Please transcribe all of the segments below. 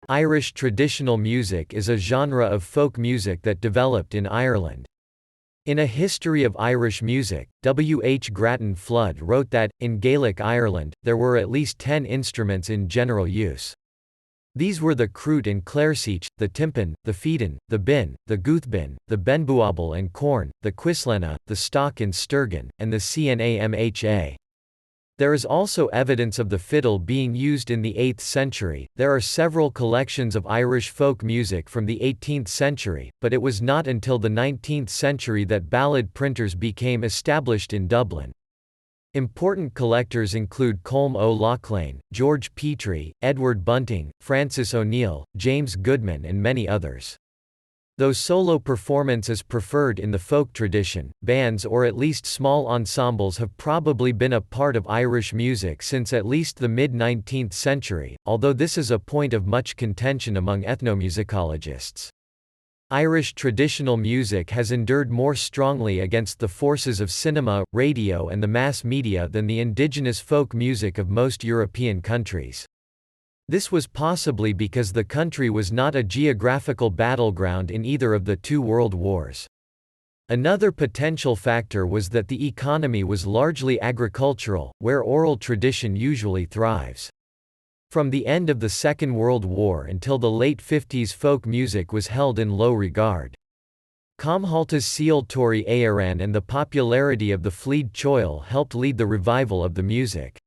Irish traditional music is a genre of folk music that developed in Ireland. In A History of Irish Music, Grattan Flood wrote that, in Gaelic Ireland, there were at least 10 instruments in general use. These were the cruit and clairseach, the timpan, the feadan, the buinne, the guthbuinne, the bennbuabhal and corn, the cuislenna, the stoc and sturgan, and the cnamha. There is also evidence of the fiddle being used in the 8th century. There are several collections of Irish folk music from the 18th century, but it was not until the 19th century that ballad printers became established in Dublin. Important collectors include Colm Ó Lochlainn, George Petrie, Edward Bunting, Francis O'Neill, James Goodman, and many others. Though solo performance is preferred in the folk tradition, bands or at least small ensembles have probably been a part of Irish music since at least the mid-19th century, although this is a point of much contention among ethnomusicologists. Irish traditional music has endured more strongly against the forces of cinema, radio and the mass media than the indigenous folk music of most European countries. This was possibly because the country was not a geographical battleground in either of the two world wars. Another potential factor was that the economy was largely agricultural, where oral tradition usually thrives. From the end of the Second World War until the late 50s, folk music was held in low regard. Comhaltas Ceoltóirí Éireann and the popularity of the Fleadh Cheoil helped lead the revival of the music.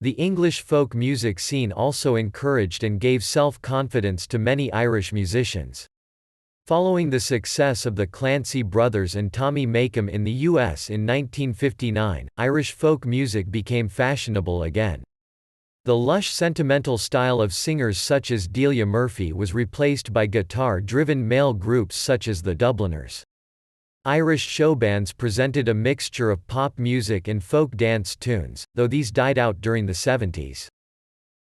The English folk music scene also encouraged and gave self-confidence to many Irish musicians. Following the success of the Clancy Brothers and Tommy Makem in the US in 1959, Irish folk music became fashionable again. The lush sentimental style of singers such as Delia Murphy was replaced by guitar-driven male groups such as the Dubliners. Irish showbands presented a mixture of pop music and folk dance tunes, though these died out during the 70s.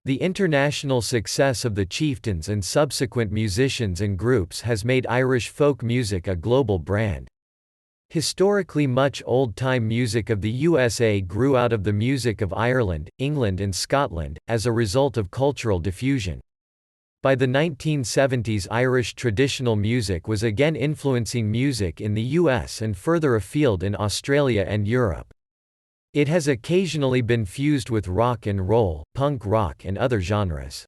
The international success of the chieftains and subsequent musicians and groups has made Irish folk music a global brand. Historically, much old-time music of the USA grew out of the music of Ireland, England and Scotland, as a result of cultural diffusion. By the 1970s, Irish traditional music was again influencing music in the US and further afield in Australia and Europe. It has occasionally been fused with rock and roll, punk rock and other genres.